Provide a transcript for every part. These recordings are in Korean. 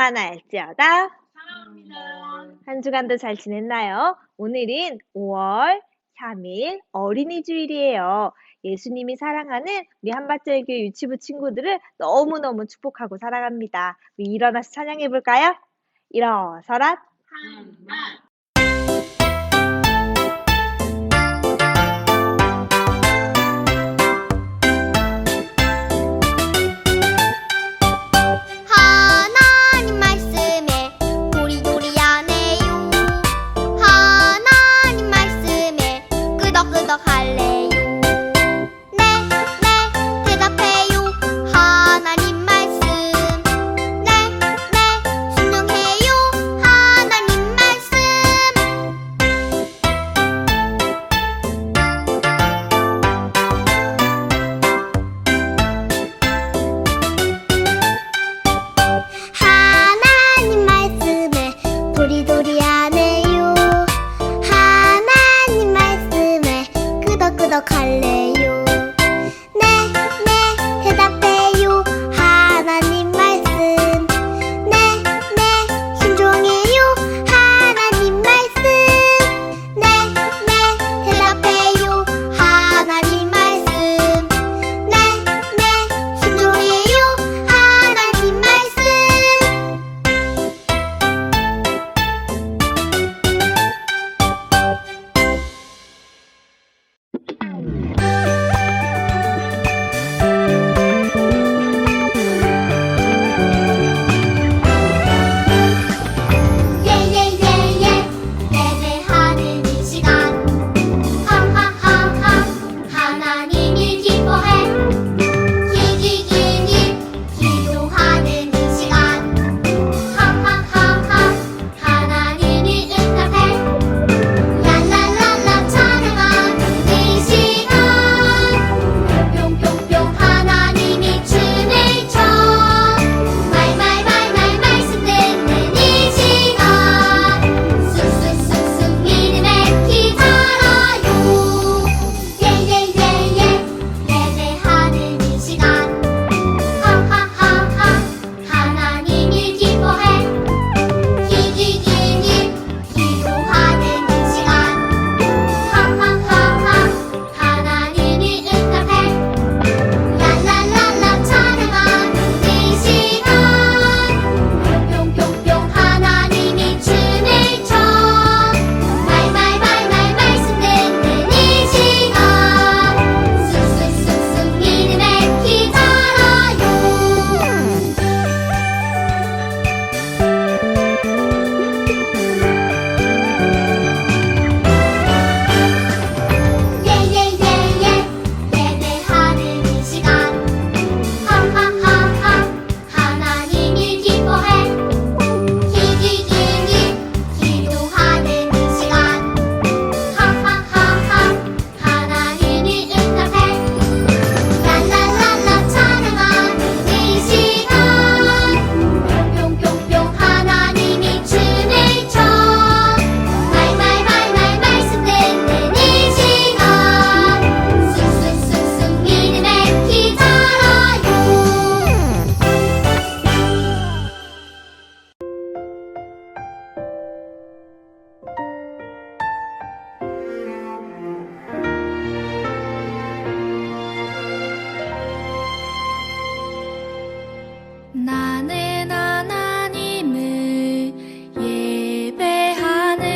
평안할지어다. 사랑합니다. 한 주간도 잘 지냈나요? 오늘은 5월 3일 어린이 주일이에요. 예수님이 사랑하는 우리 한밭절교 유치부 친구들을 너무너무 축복하고 사랑합니다. 우리 일어나서 찬양해 볼까요? 일어서라. 한맛 하나님 말씀에 도리도리하네요. 하나님 말씀에 끄덕끄덕 할래요. 네, 네, 대답해요. 하나님 말씀. 네, 네, 순종해요. 하나님 말씀. 하나님 말씀에 도리도리하네요. 하나님 말씀에 끄덕끄덕 할래요. 네, 네, 대답해요. 하나님 말씀. 네, 네, 순종해요. 하나님 말씀. 네, 네, 대답해요. 하나님 말씀. 네, 네, 순종해요. 하나님 말씀. 예예예예 예배하는 이 시간 하하하하 하나님이 기뻐해 기기기기 기도하는 이 시간 하하하하 하나님이 응답해 랄랄랄라 찬양하는 이 시간 뿅뿅뿅 하나님이 춤을 춰 말말말말 말씀 듣는 이 시간 쑥쑥쑥쑥 믿음의 키 자라요 예예예예 예배하는 이 시간 하하하하 하나님이 기뻐해 기기기기 기도하는 이 시간 하하하하 하나님이 응답해 랄랄랄라 찬양하는 이 시간 뿅뿅뿅 하나님이 춤을 춰 말말말말 말씀 듣는 이 시간 쑥쑥쑥쑥 믿음의 키 자라요 예예예예 예배하는 이 시간 하하하하 하나님이 기뻐해 기기기기 기도하는 이 시간 하하하하 하나님이 응답해 랄랄랄라 찬양하는 이 시간 뿅뿅뿅 하나님이 춤을 춰 말말말말 말씀 듣는 이 시간 쑥쑥쑥쑥 믿음의 키 자라요 나는 하나님을 예배하는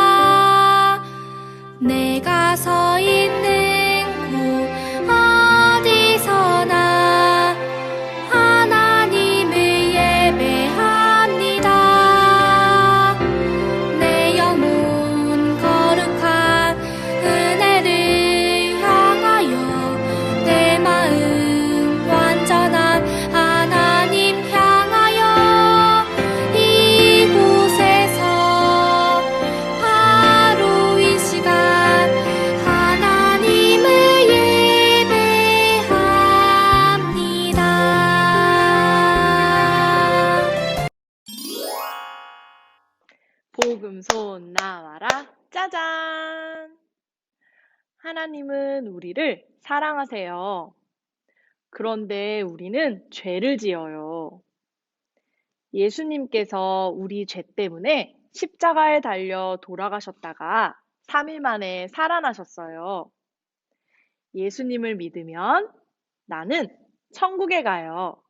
예배자입니다. 내가 서 있는 곳 어디서나 하나님을 예배합니다. 내 영혼 거룩한 은혜를 향하여 내 마음 완전한 하나님 향하여 이곳에서 바로 이 시간 하나님을 예배합니다. 복음손 나와라. 짜잔! 하나님은 우리를 사랑하세요. 그런데 우리는 죄를 지어요. 예수님께서 우리 죄 때문에 십자가에 달려 돌아가셨다가 3일 만에 살아나셨어요. 예수님을 믿으면 나는 천국에 가요.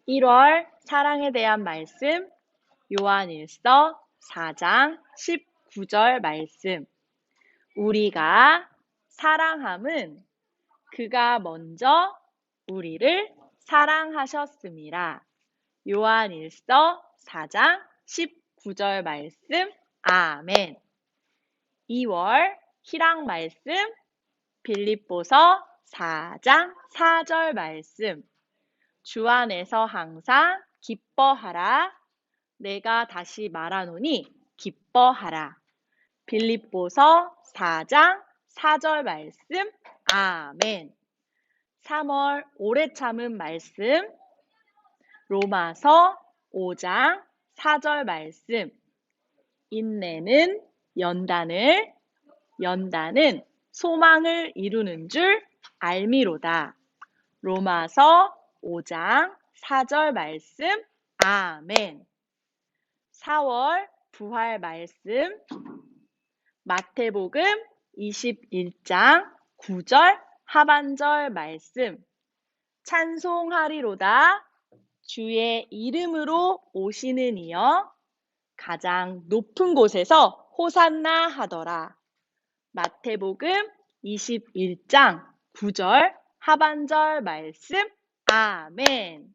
1월 사랑에 대한 말씀, 요한일서 4장 19절 말씀. 우리가 사랑함은 그가 먼저 우리를 사랑하셨습니다. 요한일서 4장 19절 말씀. 아멘. 2월 희랑 말씀. 빌립보서 4장 4절 말씀. 주 안에서 항상 기뻐하라. 내가 다시 말하노니 기뻐하라. 빌립보서 4장 4절 말씀. 아멘. 3월 오래 참은 말씀. 로마서 5장 4절 말씀. 인내는 연단은 소망을 이루는 줄 알미로다. 로마서 5장 4절 말씀. 아멘. 4월 부활 말씀. 마태복음 21장 9절 하반절 말씀. 찬송하리로다. 주의 이름으로 오시는 이여 가장 높은 곳에서 호산나 하더라. 마태복음 21장 9절 하반절 말씀. 아멘.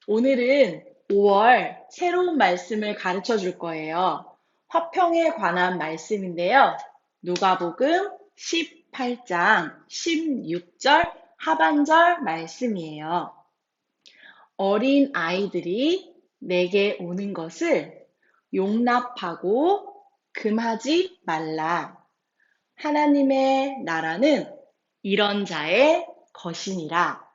오늘은 5월 새로운 말씀을 가르쳐 줄 거예요. 화평에 관한 말씀인데요. 누가복음 18장 16절 하반절 말씀이에요. 어린 아이들이 내게 오는 것을 용납하고 금하지 말라. 하나님의 나라는 이런 자의 것이니라.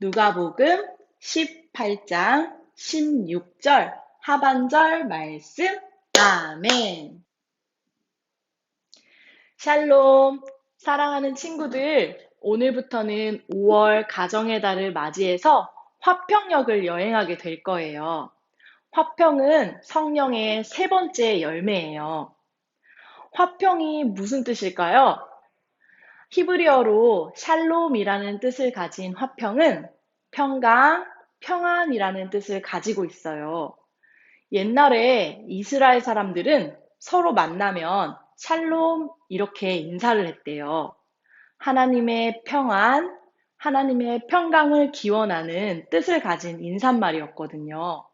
누가복음 18장 16절 하반절 말씀. 아멘. 샬롬. 사랑하는 친구들, 오늘부터는 5월 가정의 달을 맞이해서 화평역을 여행하게 될 거예요. 화평은 성령의 세 번째 열매예요. 화평이 무슨 뜻일까요? 히브리어로 샬롬이라는 뜻을 가진 화평은 평강, 평안이라는 뜻을 가지고 있어요. 옛날에 이스라엘 사람들은 서로 만나면 샬롬 이렇게 인사를 했대요. 하나님의 평안, 하나님의 평강을 기원하는 뜻을 가진 인사말이었거든요.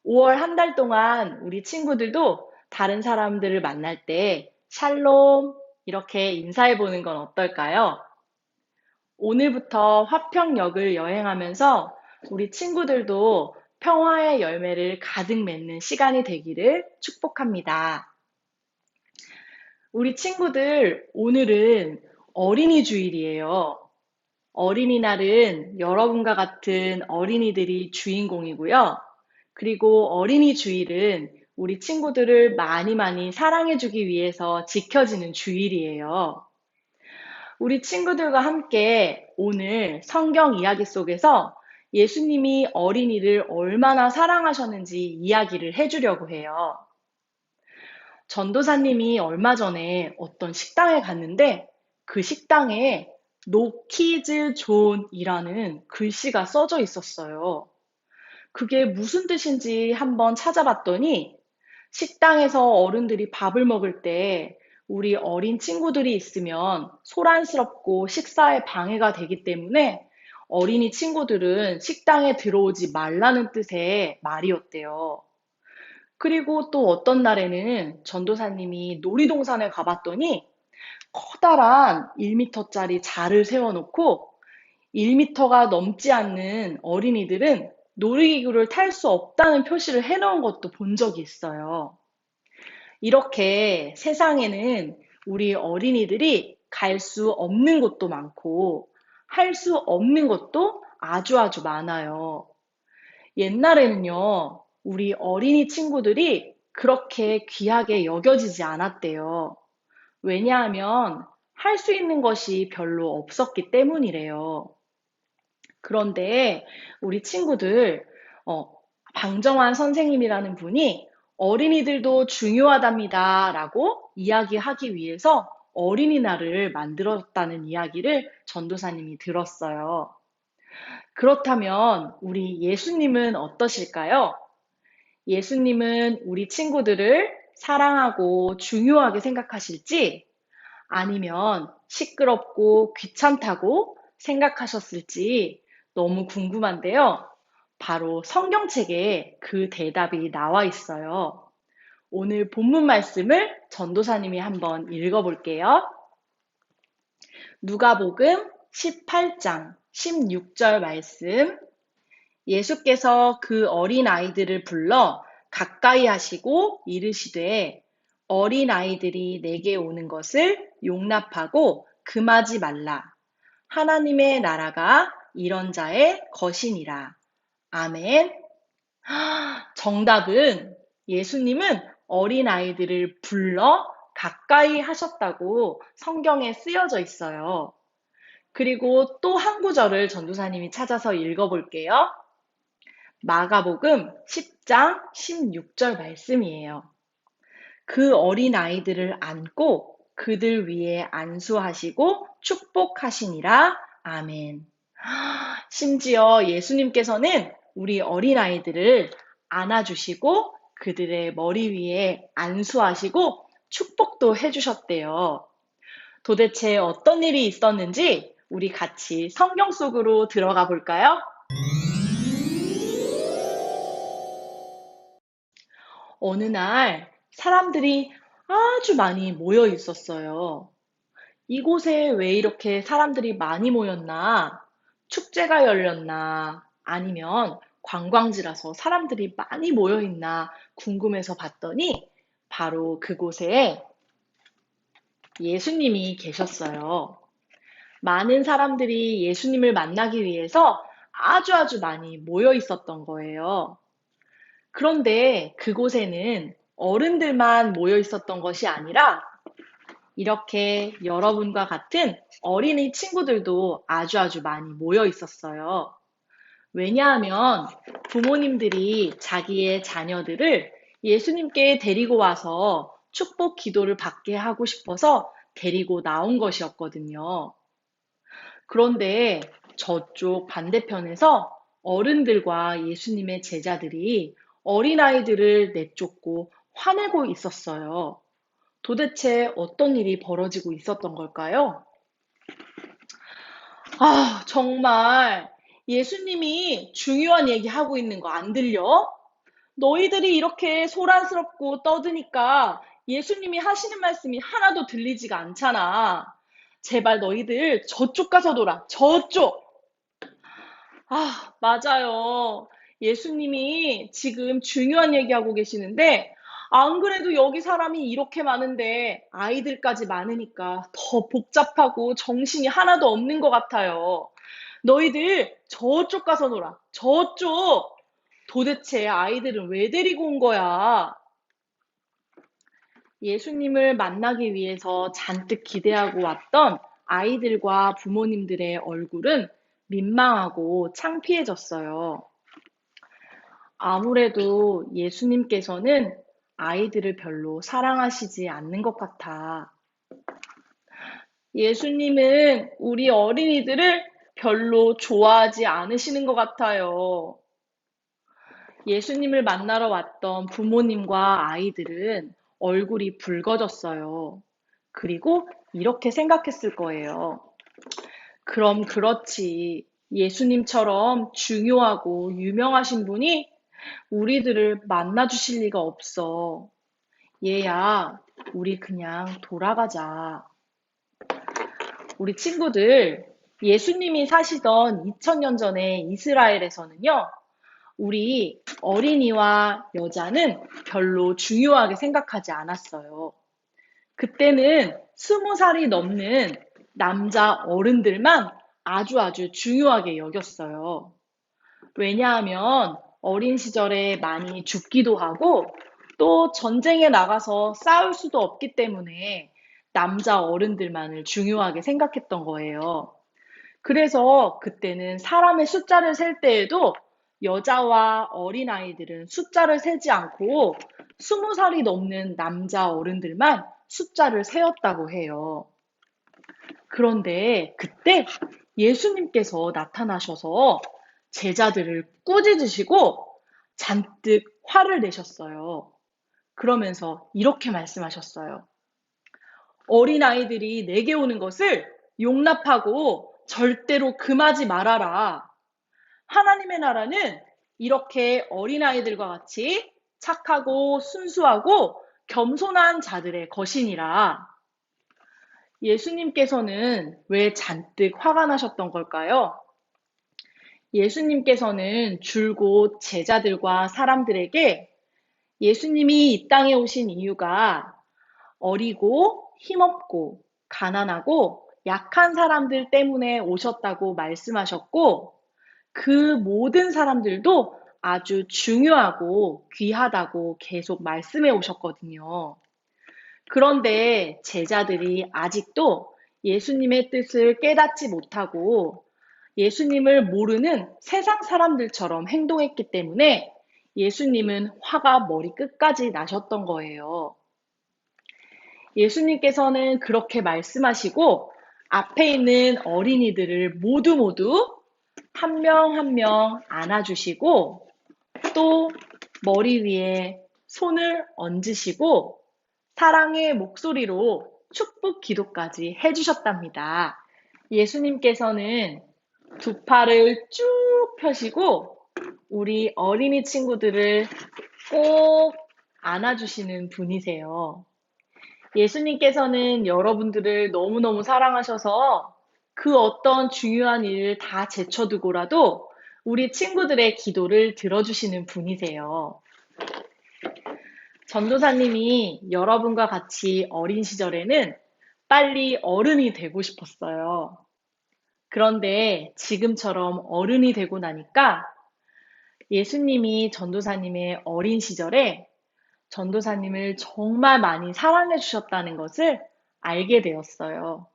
5월 한 달 동안 우리 친구들도 다른 사람들을 만날 때 샬롬 이렇게 인사해 보는 건 어떨까요? 오늘부터 화평역을 여행하면서 우리 친구들도 평화의 열매를 가득 맺는 시간이 되기를 축복합니다. 우리 친구들, 오늘은 어린이 주일이에요. 어린이날은 여러분과 같은 어린이들이 주인공이고요. 그리고 어린이 주일은 우리 친구들을 많이 사랑해주기 위해서 지켜지는 주일이에요. 우리 친구들과 함께 오늘 성경 이야기 속에서 예수님이 어린이를 얼마나 사랑하셨는지 이야기를 해주려고 해요. 전도사님이 얼마 전에 어떤 식당에 갔는데 그 식당에 No Kids Zone이라는 글씨가 써져 있었어요. 그게 무슨 뜻인지 한번 찾아봤더니 식당에서 어른들이 밥을 먹을 때 우리 어린 친구들이 있으면 소란스럽고 식사에 방해가 되기 때문에 어린이 친구들은 식당에 들어오지 말라는 뜻의 말이었대요. 그리고 또 어떤 날에는 전도사님이 놀이동산에 가봤더니 커다란 1m짜리 자를 세워놓고 1m가 넘지 않는 어린이들은 놀이기구를 탈 수 없다는 표시를 해놓은 것도 본 적이 있어요. 이렇게 세상에는 우리 어린이들이 갈 수 없는 곳도 많고 할 수 없는 것도 아주 많아요. 옛날에는요, 우리 어린이 친구들이 그렇게 귀하게 여겨지지 않았대요. 왜냐하면 할 수 있는 것이 별로 없었기 때문이래요. 그런데 우리 친구들, 어, 방정환 선생님이라는 분이 어린이들도 중요하답니다 라고 이야기하기 위해서 어린이날을 만들었다는 이야기를 전도사님이 들었어요. 그렇다면 우리 예수님은 어떠실까요? 예수님은 우리 친구들을 사랑하고 중요하게 생각하실지 아니면 시끄럽고 귀찮다고 생각하셨을지 너무 궁금한데요. 바로 성경책에 그 대답이 나와 있어요. 오늘 본문 말씀을 전도사님이 한번 읽어볼게요. 누가복음 18장 16절 말씀. 예수께서 그 어린 아이들을 불러 가까이 하시고 이르시되 어린 아이들이 내게 오는 것을 용납하고 금하지 말라. 하나님의 나라가 이런 자의 것이니라. 아멘. 정답은 예수님은 어린 아이들을 불러 가까이 하셨다고 성경에 쓰여져 있어요. 그리고 또 한 구절을 전도사님이 찾아서 읽어볼게요. 마가복음 10장 16절 말씀이에요. 그 어린 아이들을 안고 그들 위에 안수하시고 축복하시니라. 아멘. 심지어 예수님께서는 우리 어린 아이들을 안아주시고 그들의 머리 위에 안수하시고 축복도 해주셨대요. 도대체 어떤 일이 있었는지 우리 같이 성경 속으로 들어가 볼까요? 어느 날 사람들이 아주 많이 모여 있었어요. 이곳에 왜 이렇게 사람들이 많이 모였나? 축제가 열렸나? 아니면 관광지라서 사람들이 많이 모여 있나 궁금해서 봤더니 바로 그곳에 예수님이 계셨어요. 많은 사람들이 예수님을 만나기 위해서 아주 많이 모여 있었던 거예요. 그런데 그곳에는 어른들만 모여 있었던 것이 아니라 이렇게 여러분과 같은 어린이 친구들도 아주 많이 모여 있었어요. 왜냐하면 부모님들이 자기의 자녀들을 예수님께 데리고 와서 축복 기도를 받게 하고 싶어서 데리고 나온 것이었거든요. 그런데 저쪽 반대편에서 어른들과 예수님의 제자들이 어린아이들을 내쫓고 화내고 있었어요. 도대체 어떤 일이 벌어지고 있었던 걸까요? 정말 예수님이 중요한 얘기 하고 있는 거 안 들려? 너희들이 이렇게 소란스럽고 떠드니까 예수님이 하시는 말씀이 하나도 들리지가 않잖아. 제발 너희들 저쪽 가서 놀아. 저쪽. 맞아요. 예수님이 지금 중요한 얘기하고 계시는데, 안 그래도 여기 사람이 이렇게 많은데 아이들까지 많으니까 더 복잡하고 정신이 하나도 없는 것 같아요. 너희들 저쪽 가서 놀아. 저쪽. 도대체 아이들은 왜 데리고 온 거야? 예수님을 만나기 위해서 잔뜩 기대하고 왔던 아이들과 부모님들의 얼굴은 민망하고 창피해졌어요. 아무래도 예수님께서는 아이들을 별로 사랑하시지 않는 것 같아. 예수님은 우리 어린이들을 별로 좋아하지 않으시는 것 같아요. 예수님을 만나러 왔던 부모님과 아이들은 얼굴이 붉어졌어요. 그리고 이렇게 생각했을 거예요. 그럼 그렇지. 예수님처럼 중요하고 유명하신 분이 우리들을 만나주실 리가 없어. 얘야, 우리 그냥 돌아가자. 우리 친구들, 예수님이 사시던 2000년 전에 이스라엘에서는요, 우리 어린이와 여자는 별로 중요하게 생각하지 않았어요. 그때는 20살이 넘는 남자 어른들만 아주 중요하게 여겼어요. 왜냐하면 어린 시절에 많이 죽기도 하고 또 전쟁에 나가서 싸울 수도 없기 때문에 남자 어른들만을 중요하게 생각했던 거예요. 그래서 그때는 사람의 숫자를 셀 때에도 여자와 어린아이들은 숫자를 세지 않고 20살이 넘는 남자 어른들만 숫자를 세었다고 해요. 그런데 그때 예수님께서 나타나셔서 제자들을 꾸짖으시고 잔뜩 화를 내셨어요. 그러면서 이렇게 말씀하셨어요. 어린아이들이 내게 오는 것을 용납하고 절대로 금하지 말아라. 하나님의 나라는 이렇게 어린아이들과 같이 착하고 순수하고 겸손한 자들의 것이니라. 예수님께서는 왜 잔뜩 화가 나셨던 걸까요? 예수님께서는 줄곧 제자들과 사람들에게 예수님이 이 땅에 오신 이유가 어리고 힘없고 가난하고 약한 사람들 때문에 오셨다고 말씀하셨고, 그 모든 사람들도 아주 중요하고 귀하다고 계속 말씀해 오셨거든요. 그런데 제자들이 아직도 예수님의 뜻을 깨닫지 못하고 예수님을 모르는 세상 사람들처럼 행동했기 때문에 예수님은 화가 머리 끝까지 나셨던 거예요. 예수님께서는 그렇게 말씀하시고 앞에 있는 어린이들을 모두 한 명 한 명 안아주시고 또 머리 위에 손을 얹으시고 사랑의 목소리로 축복 기도까지 해주셨답니다. 예수님께서는 두 팔을 쭉 펴시고 우리 어린이 친구들을 꼭 안아주시는 분이세요. 예수님께서는 여러분들을 너무너무 사랑하셔서 그 어떤 중요한 일을 다 제쳐두고라도 우리 친구들의 기도를 들어주시는 분이세요. 전도사님이 여러분과 같이 어린 시절에는 빨리 어른이 되고 싶었어요. 그런데 지금처럼 어른이 되고 나니까 예수님이 전도사님의 어린 시절에 전도사님을 정말 많이 사랑해 주셨다는 것을 알게 되었어요.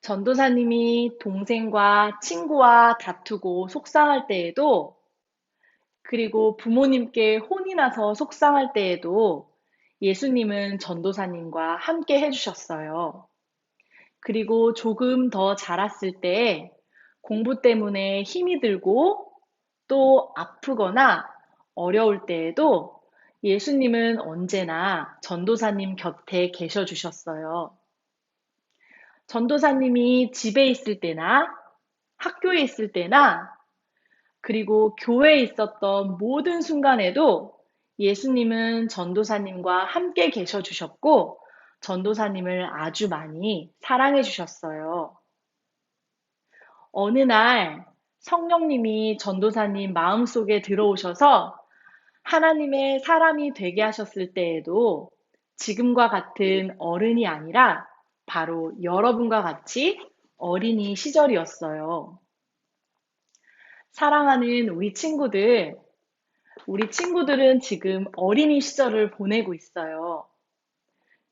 전도사님이 동생과 친구와 다투고 속상할 때에도, 그리고 부모님께 혼이 나서 속상할 때에도 예수님은 전도사님과 함께 해주셨어요. 그리고 조금 더 자랐을 때 공부 때문에 힘이 들고 또 아프거나 어려울 때에도 예수님은 언제나 전도사님 곁에 계셔 주셨어요. 전도사님이 집에 있을 때나 학교에 있을 때나 그리고 교회에 있었던 모든 순간에도 예수님은 전도사님과 함께 계셔 주셨고 전도사님을 아주 많이 사랑해 주셨어요. 어느 날 성령님이 전도사님 마음속에 들어오셔서 하나님의 사람이 되게 하셨을 때에도 지금과 같은 어른이 아니라 바로 여러분과 같이 어린이 시절이었어요. 사랑하는 우리 친구들은 지금 어린이 시절을 보내고 있어요.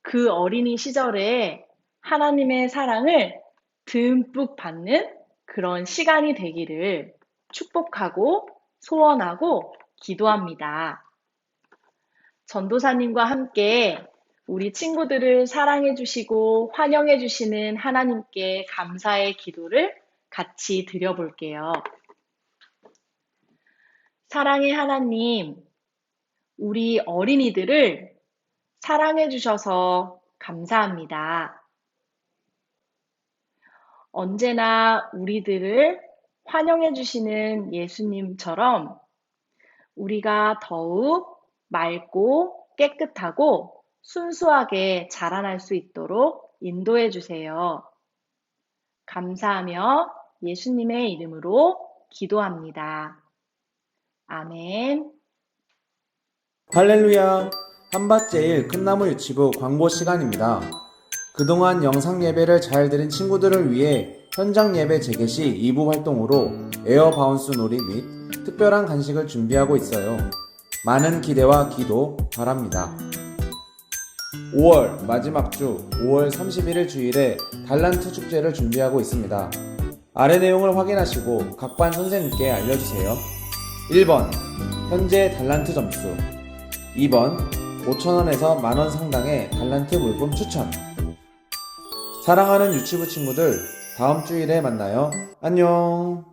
그 어린이 시절에 하나님의 사랑을 듬뿍 받는 그런 시간이 되기를 축복하고 소원하고 기도합니다. 전도사님과 함께 우리 친구들을 사랑해 주시고 환영해 주시는 하나님께 감사의 기도를 같이 드려볼게요. 사랑의 하나님, 우리 어린이들을 사랑해 주셔서 감사합니다. 언제나 우리들을 환영해 주시는 예수님처럼 우리가 더욱 맑고 깨끗하고 순수하게 자라날 수 있도록 인도해 주세요. 감사하며 예수님의 이름으로 기도합니다. 아멘. 할렐루야! 한밭제일 큰나무 유치부 광고 시간입니다. 그동안 영상 예배를 잘 들은 친구들을 위해 현장 예배 재개 시 2부 활동으로 에어 바운스 놀이 및 특별한 간식을 준비하고 있어요. 많은 기대와 기도 바랍니다. 5월 마지막 주 5월 31일 주일에 달란트 축제를 준비하고 있습니다. 아래 내용을 확인하시고 각 반 선생님께 알려주세요. 1번 현재 달란트 점수, 2번 5,000원에서 만원 상당의 달란트 물품 추천. 사랑하는 유치부 친구들, 다음 주일에 만나요. 안녕.